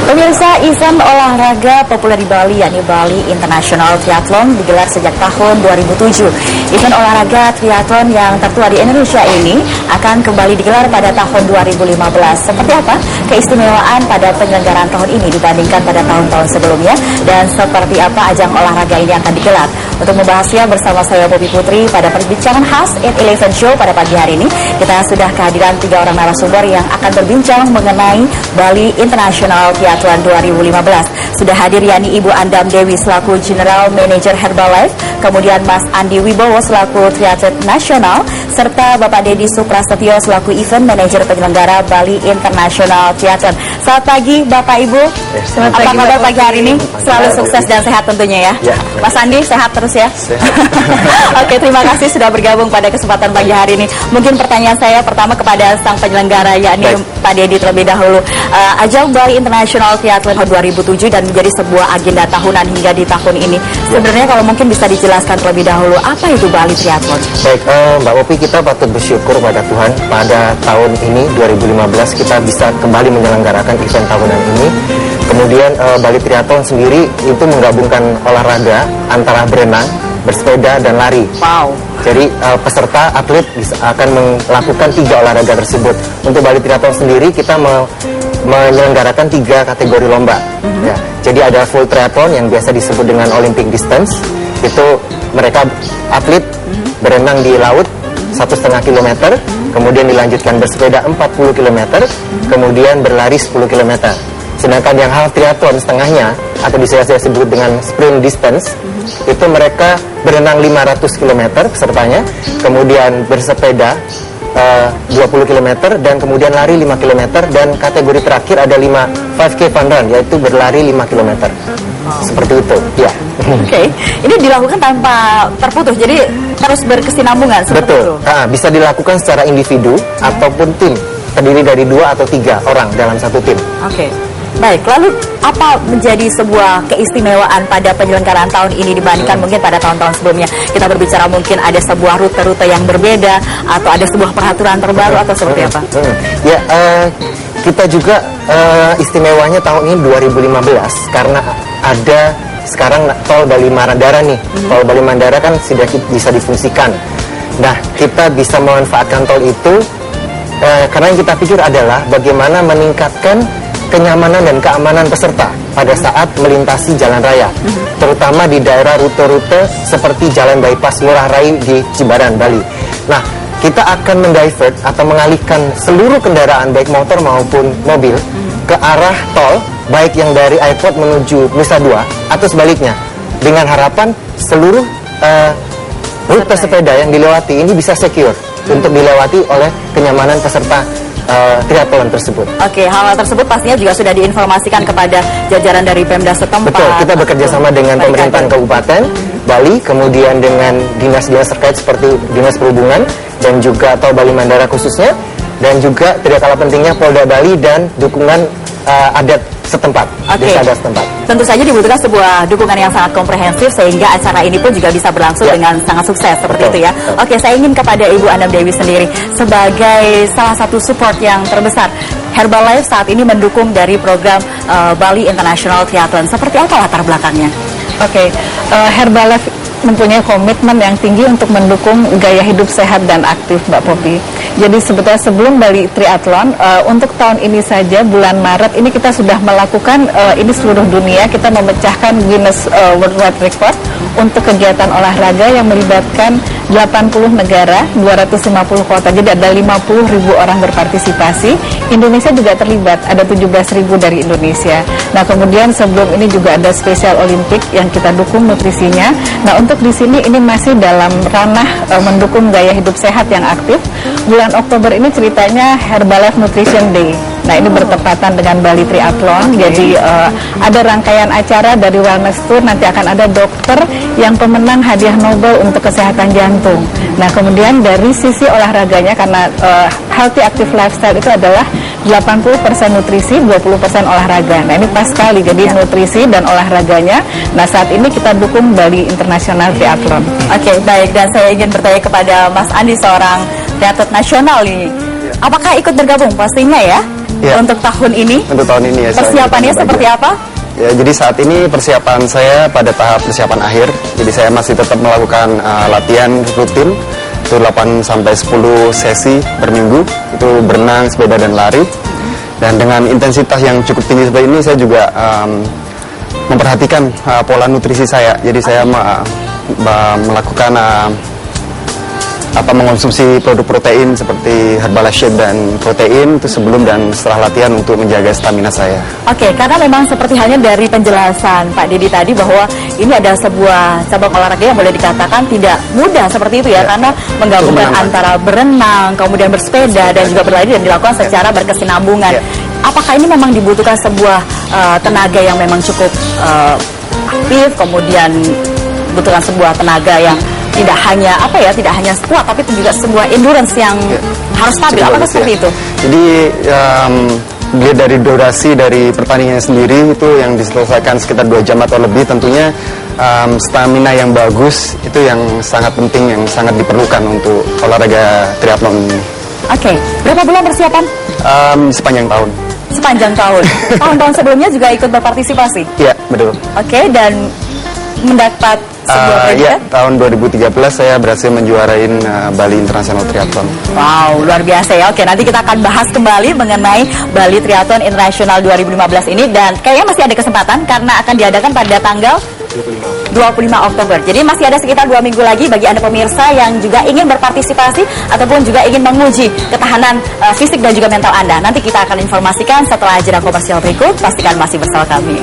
Pemirsa, event olahraga populer di Bali, yakni Bali International Triathlon, digelar sejak tahun 2007. Event olahraga triathlon yang tertua di Indonesia ini akan kembali digelar pada tahun 2015. Seperti apa keistimewaan pada penyelenggaraan tahun ini dibandingkan pada tahun-tahun sebelumnya, dan seperti apa ajang olahraga ini akan digelar? Untuk membahasnya bersama saya Bobi Putri pada perbincangan khas 8-11 Show pada pagi hari ini, kita sudah kehadiran 3 orang narasumber yang akan berbincang mengenai Bali International Triathlon 2015. Sudah hadir yakni Ibu Andam Dewi selaku General Manager Herbalife, kemudian Mas Andi Wibowo selaku Triatlet Nasional, serta Bapak Dedi Suprasetyo selaku Event Manager penyelenggara Bali International Triathlon. Selamat pagi Bapak Ibu. Apa kabar pagi hari ini? Selalu sukses dan sehat tentunya ya. Mas Andi sehat terus ya. Oke, terima kasih sudah bergabung pada kesempatan pagi hari ini. Mungkin pertanyaan saya pertama kepada sang penyelenggara yakni Pak Dedi terlebih dahulu. Ajang Bali International Triathlon 2007 dan menjadi sebuah agenda tahunan hingga di tahun ini. Sebenarnya kalau mungkin bisa dijelaskan terlebih dahulu apa itu Bali Triathlon? Baik, Mbak Opi, kita patut bersyukur pada Tuhan pada tahun ini 2015 kita bisa kembali menyelenggarakan event tahunan ini. Kemudian Bali Triathlon sendiri itu menggabungkan olahraga antara berenang, bersepeda, dan lari. Wow. Jadi peserta atlet akan melakukan 3 olahraga tersebut. Untuk Bali Triathlon sendiri kita menyelenggarakan 3 kategori lomba. Ya, jadi ada full triathlon yang biasa disebut dengan Olympic distance. Itu mereka atlet berenang di laut 1,5 km, kemudian dilanjutkan bersepeda 40 km, kemudian berlari 10 km. Sedangkan yang half triathlon setengahnya, atau bisa saya sebut dengan sprint distance, itu mereka berenang 500 km pesertanya, kemudian bersepeda 20 km, dan kemudian lari 5 km, dan kategori terakhir ada 5K fun run, yaitu berlari 5 km. Seperti itu, ya. Oke, ini dilakukan tanpa terputus, jadi terus berkesinambungan. Betul, bisa dilakukan secara individu ataupun tim, terdiri dari 2 atau 3 orang dalam satu tim. Oke. Baik, lalu apa menjadi sebuah keistimewaan pada penyelenggaraan tahun ini dibandingkan mungkin pada tahun-tahun sebelumnya? Kita berbicara mungkin ada sebuah rute-rute yang berbeda, atau ada sebuah peraturan terbaru, atau seperti apa? Ya, kita juga istimewanya tahun ini 2015 karena ada sekarang tol Bali Mandara nih. Tol Bali Mandara kan sudah bisa difungsikan. Nah, kita bisa memanfaatkan tol itu karena yang kita pikir adalah bagaimana meningkatkan kenyamanan dan keamanan peserta pada saat melintasi jalan raya, terutama di daerah rute-rute seperti Jalan Bypass Ngurah Rai di Jimbaran, Bali. Nah, kita akan mendivert atau mengalihkan seluruh kendaraan baik motor maupun mobil ke arah tol, baik yang dari airport menuju Nusa Dua atau sebaliknya, dengan harapan seluruh rute sepeda yang dilewati ini bisa secure untuk dilewati oleh kenyamanan peserta triathlon tersebut. Oke, hal tersebut pastinya juga sudah diinformasikan kepada jajaran dari Pemda setempat. Betul, kita bekerja sama dengan pemerintahan Kabupaten Bali, kemudian dengan dinas-dinas terkait seperti Dinas Perhubungan dan juga Tol Bali Mandara khususnya, dan juga tidak kalah pentingnya Polda Bali dan dukungan adat setempat, desa adat setempat. Tentu saja dibutuhkan sebuah dukungan yang sangat komprehensif sehingga acara ini pun juga bisa berlangsung dengan sangat sukses seperti itu ya. Oke, saya ingin kepada Ibu Andam Dewi sendiri sebagai salah satu support yang terbesar. Herbalife saat ini mendukung dari program Bali International Triathlon. Seperti apa latar belakangnya? Oke, Herbalife mempunyai komitmen yang tinggi untuk mendukung gaya hidup sehat dan aktif, Mbak Popi. Jadi sebetulnya sebelum Bali Triathlon, untuk tahun ini saja bulan Maret ini kita sudah melakukan ini seluruh dunia, kita memecahkan Guinness World Record untuk kegiatan olahraga yang melibatkan 80 negara, 250 kota. Jadi ada 50.000 orang berpartisipasi. Indonesia juga terlibat, ada 17.000 dari Indonesia. Nah, kemudian sebelum ini juga ada Special Olympic yang kita dukung nutrisinya. Nah, untuk di sini ini masih dalam ranah mendukung gaya hidup sehat yang aktif. Bulan Oktober ini ceritanya Herbalife Nutrition Day. Nah, ini bertepatan dengan Bali Triathlon. Jadi ada rangkaian acara dari Wellness Tour, nanti akan ada dokter yang pemenang hadiah Nobel untuk kesehatan jantung. Nah, kemudian dari sisi olahraganya, karena healthy active lifestyle itu adalah 80% nutrisi, 20% olahraga. Nah, ini pas sekali, jadi nutrisi dan olahraganya. Nah, saat ini kita dukung Bali International Triathlon. Oke, baik. Dan saya ingin bertanya kepada Mas Andi, seorang triatlet nasional ini. Apakah ikut bergabung? Pastinya ya. Ya. Untuk tahun ini. Untuk tahun ini ya. Persiapannya seperti apa? Ya, jadi saat ini persiapan saya pada tahap persiapan akhir. Jadi saya masih tetap melakukan latihan rutin. Itu 8 sampai 10 sesi per minggu. Itu berenang, sepeda dan lari. Dan dengan intensitas yang cukup tinggi seperti ini, saya juga memperhatikan pola nutrisi saya. Jadi saya melakukan mengonsumsi produk protein seperti Herbalife Shake dan protein itu sebelum dan setelah latihan untuk menjaga stamina saya. Oke, karena memang seperti halnya dari penjelasan Pak Didi tadi bahwa ini ada sebuah cabang olahraga yang boleh dikatakan tidak mudah seperti itu ya, karena menggabungkan antara berenang, kemudian bersepeda dan juga berlari dan dilakukan secara berkesinambungan. Apakah ini memang dibutuhkan sebuah tenaga yang memang cukup aktif, kemudian dibutuhkan sebuah tenaga yang tidak hanya kuat, tapi juga sebuah endurance yang harus stabil. Apakah seperti itu? Jadi dia dari durasi dari pertandingannya sendiri itu yang diselesaikan sekitar 2 jam atau lebih, tentunya stamina yang bagus itu yang sangat penting, yang sangat diperlukan untuk olahraga triathlon ini. Oke, berapa bulan persiapan? Sepanjang tahun. Sepanjang tahun. Tahun-tahun sebelumnya juga ikut berpartisipasi? Iya, betul. Oke, dan mendapat sebuah predikat? Tahun 2013 saya berhasil menjuarain Bali International Triathlon. Wow, luar biasa ya. Oke, nanti kita akan bahas kembali mengenai Bali Triathlon International 2015 ini, dan kayaknya masih ada kesempatan karena akan diadakan pada tanggal 25 Oktober. Jadi masih ada sekitar 2 minggu lagi bagi Anda pemirsa yang juga ingin berpartisipasi ataupun juga ingin menguji ketahanan fisik dan juga mental Anda. Nanti kita akan informasikan setelah jeda komersial berikut. Pastikan masih bersama kami.